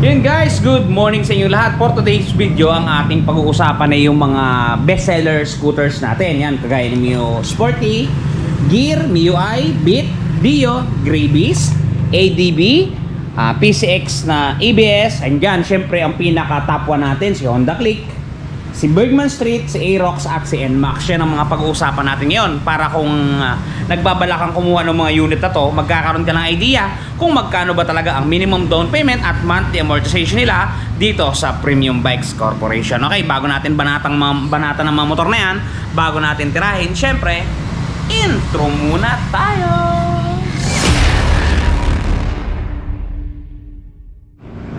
Yun guys, good morning sa inyo lahat. For today's video, ang ating pag-uusapan ay yung mga bestseller scooters natin. Yan, kagaya ng Mio Sporty, Gear, MIUI, Beat, Dio, Gravis, ADB, PCX na ABS. And dyan, syempre ang pinaka top 1 natin, si Honda Click, si Bergman Street, si Aerox at si NMAX. Yan ang mga pag-uusapan natin ngayon. Para kung nagbabala kang kumuha ng mga unit na to, magkakaroon ka ng idea kung magkano ba talaga ang minimum down payment at monthly amortization nila dito sa Premium Bikes Corporation. Okay, bago natin banatan ng mga motor na yan, bago natin tirahin, syempre, intro muna tayo!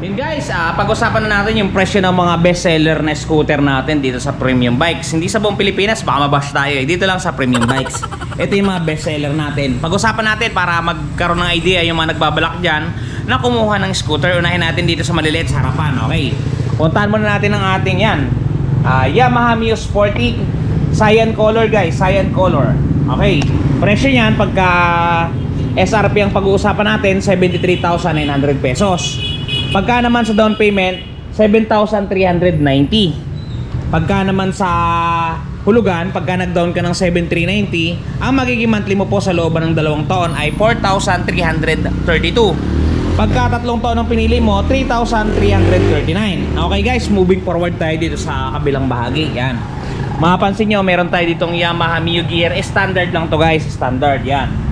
Yun guys, pag-usapan na natin yung presyo ng mga bestseller na scooter natin dito sa Premium Bikes. Hindi sa buong Pilipinas, baka mabash tayo eh. Dito lang sa Premium Bikes. Ito yung mga bestseller natin. Pag-usapan natin para magkaroon ng idea yung mga nagbabalak dyan na kumuha ng scooter. Unahin natin dito sa maliliit sa harapan, okay? Puntahan muna natin ang ating yan. Yamaha Mio Sporty Cyan Color guys, Cyan Color. Okay, presyo niyan pagka SRP ang pag-uusapan natin, 73,900 pesos. Pagka naman sa down payment, 7,390. Pagka naman sa hulugan, pagka nag-down ka ng 7,390, ang magiging monthly mo po sa looban ng 2 taon ay 4,332. Pagka 3 taon ang pinili mo, 3,339. Okay guys, moving forward tayo dito sa kabilang bahagi. Yan. Mapapansin nyo, meron tayo ditong Yamaha Mio Gear. Standard lang to guys, standard. Yan.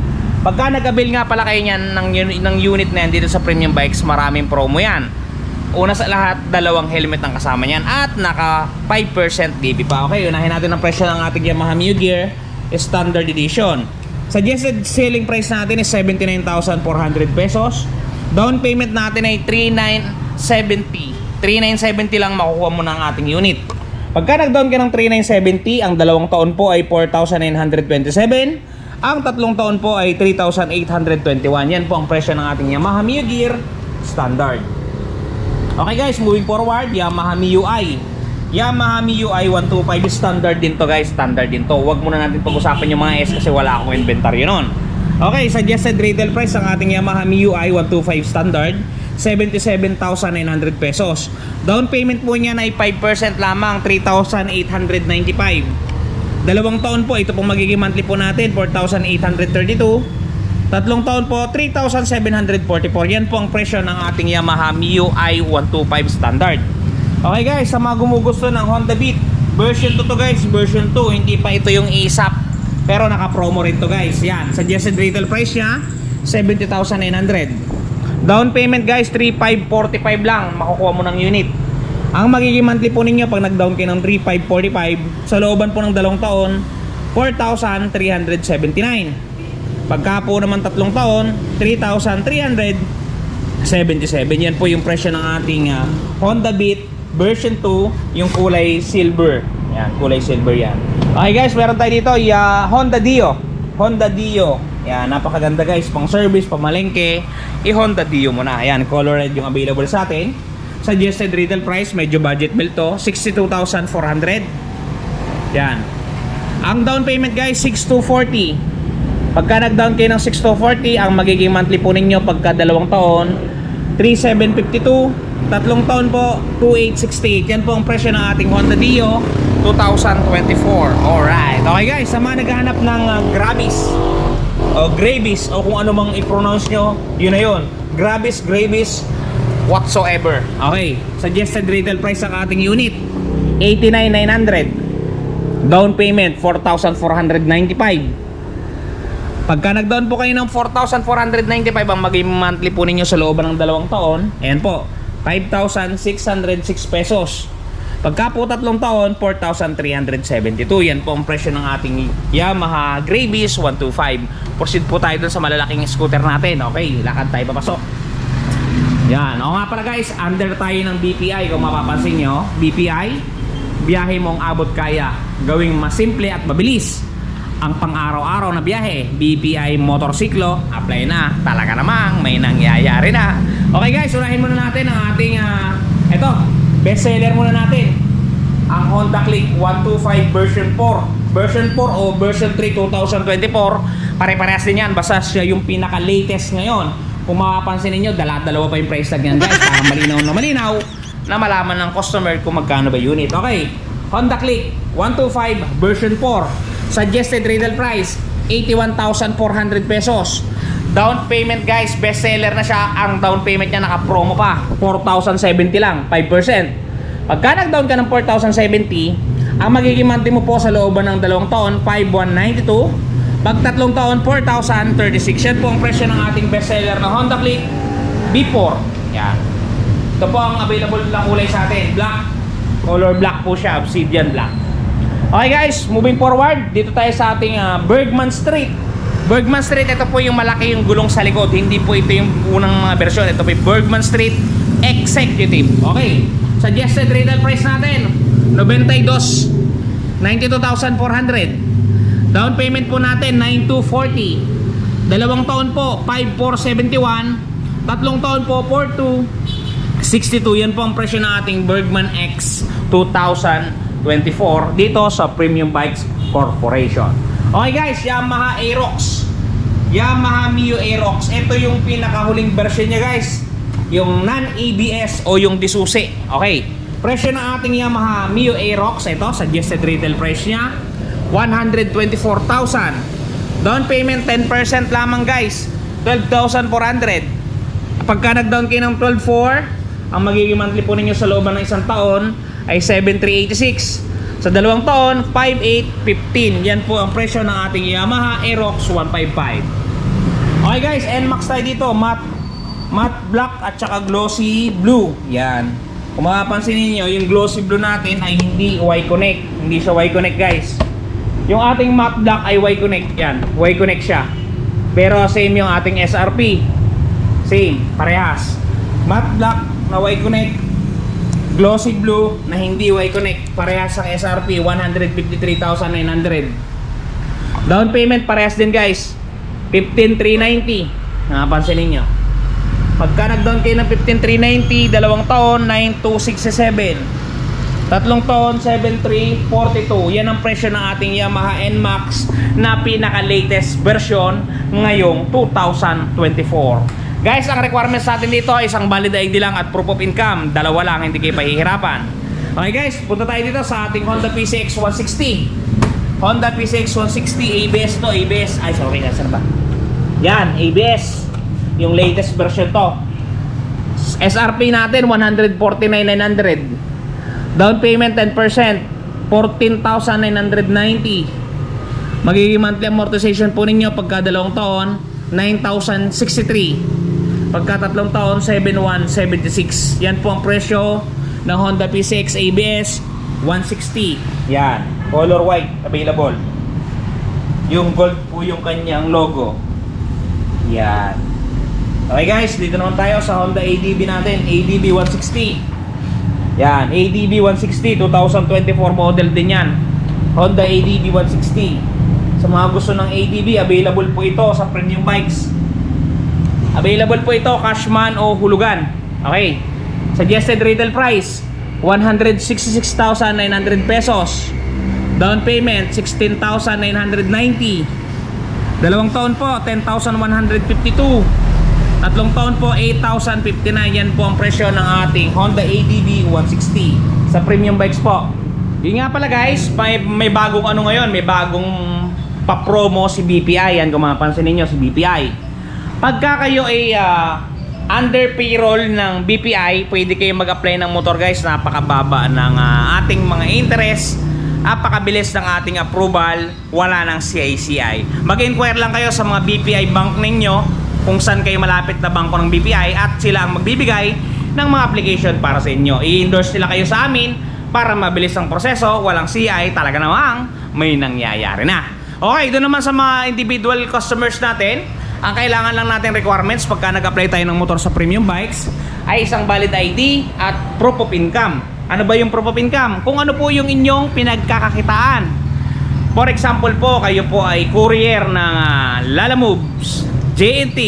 Pagka nag-avail nga pala kayo niyan ng unit na yan dito sa Premium Bikes, maraming promo yan. Una sa lahat, 2 helmet ang kasama niyan at naka 5% DB pa. Okay, unahin natin ang presyo ng ating Yamaha Mio Gear Standard Edition. Suggested selling price natin is 79,400 pesos. Down payment natin ay 3,970. 3,970 lang makukuha mo ng ating unit. Pagka nag-down ka ng 3,970, ang 2 taon po ay 4,927. Ang 3 taon po ay 3,821. Yan po ang presyo ng ating Yamaha Mio Gear Standard. Okay guys, moving forward, Yamaha MIUI. Yamaha MIUI 125 standard din to guys, standard din to. Huwag muna natin pag-usapan yung mga S kasi wala akong inventaryo nun. Okay, suggested retail price ng ating Yamaha MIUI 125 standard, 77,900 pesos. Down payment po niyan ay 5% lamang, 3,895. 2 taon po, ito pong magiging monthly po natin, 4,832. 3 taon po, 3,744. Yan po ang presyo ng ating Yamaha MIUI 125 standard. Okay guys, sa mga gumugusto ng Honda Beat, version 2 to guys, version 2. Hindi pa ito yung ASAP, pero naka-promo rin to guys. Yan, suggested retail price niya, 70,900. Down payment guys, 3,545 lang, makukuha mo ng unit. Ang magiging monthly po ninyo pag nag-down kayo ng 3,545, sa looban po ng 2 taon, 4,379. Pagka po naman 3 taon, 3,377. Yan po yung presyo ng ating Honda Beat version 2, yung kulay silver. Yan, kulay silver yan. Okay guys, meron tayo dito Honda Dio. Honda Dio. Yan, napakaganda guys, pang service, pamalengke. I-Honda Dio mo na. Yan, color red yung available sa atin. Suggested retail price, medyo budget build to, 62,400. Yan. Ang down payment guys, 6,240. Pagka nag-down kayo ng 6,240, ang magiging monthly po ninyo pagka 2 taon, 3,752. 3 taon po, 2,868. Yan po ang presyo ng ating Honda Dio 2024. Alright. Okay guys, sa mga naghahanap ng Gravis o Gravis o kung ano mang i-pronounce nyo, yun na yun. Gravis, Gravis, whatsoever. Okay, suggested retail price ng ating unit, 89,900. Down payment, 4,495. Pagka nag-down po kayo ng 4,495, ang magiging monthly po ninyo sa looban ng 2 taon, ayan po, 5,606 pesos. Pagka po 3 taon, 4,372. Yan po ang presyo ng ating Yamaha Gravis 125. Proceed po tayo dun sa malalaking scooter natin. Okay, lakad tayo papasok. Yan, o nga pala guys, under tayo ng BPI. Kung mapapansin nyo, BPI, biyahe mong abot kaya, gawing mas simple at mabilis ang pang-araw-araw na biyahe. BPI motorsiklo, apply na. Talaga namang may nangyayari na. Okay guys, unahin muna natin ang ating ito, bestseller muna natin, ang Honda Click 125 version 4. Version 4 o version 3 2024, pare-parehas din yan, basta siya yung pinaka-latest ngayon. Kung mapapansin ninyo, dalawa pa yung price tag yan guys, para malinaw na malaman ng customer kung magkano ba unit. Okay, Honda Click 125 version 4, suggested retail price 81,400 pesos. Down payment guys, best seller na siya. Ang down payment niya naka-promo pa, 4,070 lang, 5%. Pagka nag-down ka ng 4,070, ang magiging monthly mo po sa looban ng 2 taon, 5,192. Pag 3 taon, 4,036. Yan po ang presyo ng ating best seller na Honda Click B4. Yan. Ito po ang available na kulay sa atin, black. Color black po siya, obsidian black. Okay guys, moving forward, dito tayo sa ating Bergman Street. Bergman Street, ito po yung malaki yung gulong sa likod. Hindi po ito yung unang mga version. Ito po yung Bergman Street Executive. Okay, suggested retail price natin 92,400. Down payment po natin 9,240. 2 taon po 5,471. 3 taon po 4,262. Yan po ang presyo ng ating Bergman X 2024 dito sa Premium Bikes Corporation. Okay guys, Yamaha Aerox, Yamaha Mio Aerox. Ito yung pinakahuling version niya guys, yung non-ABS o yung disusi. Okay, presyo ng ating Yamaha Mio Aerox, ito suggested retail price niya 124,000. Down payment 10% lamang guys, 12,400. Pagka nag-down kayo ng 12,400, ang magiging monthly po ninyo sa looban ng 1 taon ay 7,386. Sa 2 taon, 5,815. Yan po ang presyo ng ating Yamaha Aerox 155. Okay guys, NMAX tayo dito, matte black at saka glossy blue. Yan. Kung mapapansin niyo, yung glossy blue natin ay hindi Y-Connect. Hindi siya Y-Connect guys. Yung ating matte black ay Y-Connect. Yan, Y-Connect siya. Pero same yung ating SRP. Same, parehas. Matte black na Y-Connect, glossy blue na hindi Y-Connect, parehas sa SRP 153,900. Down payment parehas din guys, 15,390. Napansin niyo. Pagka nag-down kayo ng 15,390, 2 taon 9,267. 3 taon 7,342. Yan ang presyo ng ating Yamaha NMAX na pinaka-latest version ngayong 2024. Guys, ang requirements natin dito ay isang valid ID lang at proof of income. Dalawa lang, hindi kayo pahihirapan. Okay guys, punta tayo dito sa ating Honda PCX 160. Honda PCX 160 ABS to, ABS. Ay, sorry, saan ba? Yan, ABS. Yung latest version to. SRP natin 149,900. Down payment 10%, 14,990. Magiging monthly amortization po ninyo pagka 2 taon, 9,063. Pagka 3 taon, 7,176. Yan po ang presyo ng Honda PCX ABS 160. Yan, color white available. Yung gold po yung kanyang logo. Yan. Okay guys, dito naman tayo sa Honda ADB natin, ADB 160. Yan, ADB 160 2024 model din yan. Honda ADB 160. Sa mga gusto ng ADB, available po ito sa Premium Bikes. Available po ito, cashman o hulugan. Okay. Suggested retail price 166,900 pesos. Down payment 16,990. 2 taon po 10,152. 3 taon po 8,059. Yan po ang presyo ng ating Honda ADB 160 sa Premium Bikes po. Yun nga pala guys, may bagong ano ngayon, may bagong pa-promo si BPI. Yan kung mapapansin ninyo, si BPI. Pagka kayo ay under payroll ng BPI, pwede kayo mag-apply ng motor guys. Napakababa ng ating mga interest, napakabilis ng ating approval, wala ng CICI. Mag-inquire lang kayo sa mga BPI bank ninyo kung saan kayo malapit na bangko ng BPI at sila ang magbibigay ng mga application para sa inyo. I-endorse nila kayo sa amin para mabilis ang proseso, walang CI, talaga namang may nangyayari na. Okay, doon naman sa mga individual customers natin, ang kailangan lang natin requirements pagka nag-apply tayo ng motor sa Premium Bikes ay isang valid ID at proof of income. Ano ba yung proof of income? Kung ano po yung inyong pinagkakakitaan. For example po, kayo po ay courier ng Lalamove, JNT,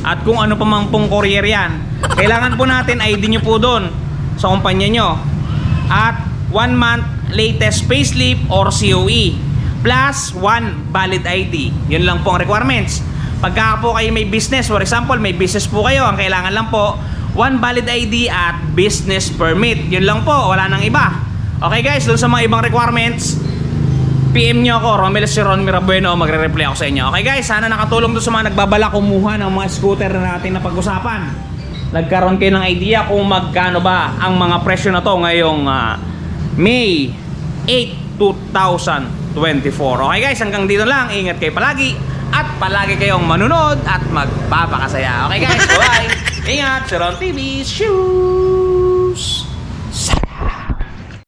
at kung ano pa mang pong courier yan. Kailangan po natin ID nyo po doon sa kumpanya nyo. At 1 month latest payslip or COE plus 1 valid ID. Yun lang po ang requirements. Pagka po kayo may business, for example, may business po kayo, ang kailangan lang po, 1 valid ID at business permit. Yun lang po, wala nang iba. Okay guys, dun sa mga ibang requirements, PM nyo ako, Romel si Ron Mirabueno, magre-reply ako sa inyo. Okay guys, sana nakatulong doon sa mga nagbabala kumuha ng mga scooter na natin na pag-usapan. Nagkaroon kayo ng idea kung magkano ba ang mga presyo na to ngayong May 8, 2024. Okay guys, hanggang dito lang. Ingat kayo palagi at palagi kayong manunod at magpapakasaya. Okay guys, bye! Ingat, si Ron TV. Shoes!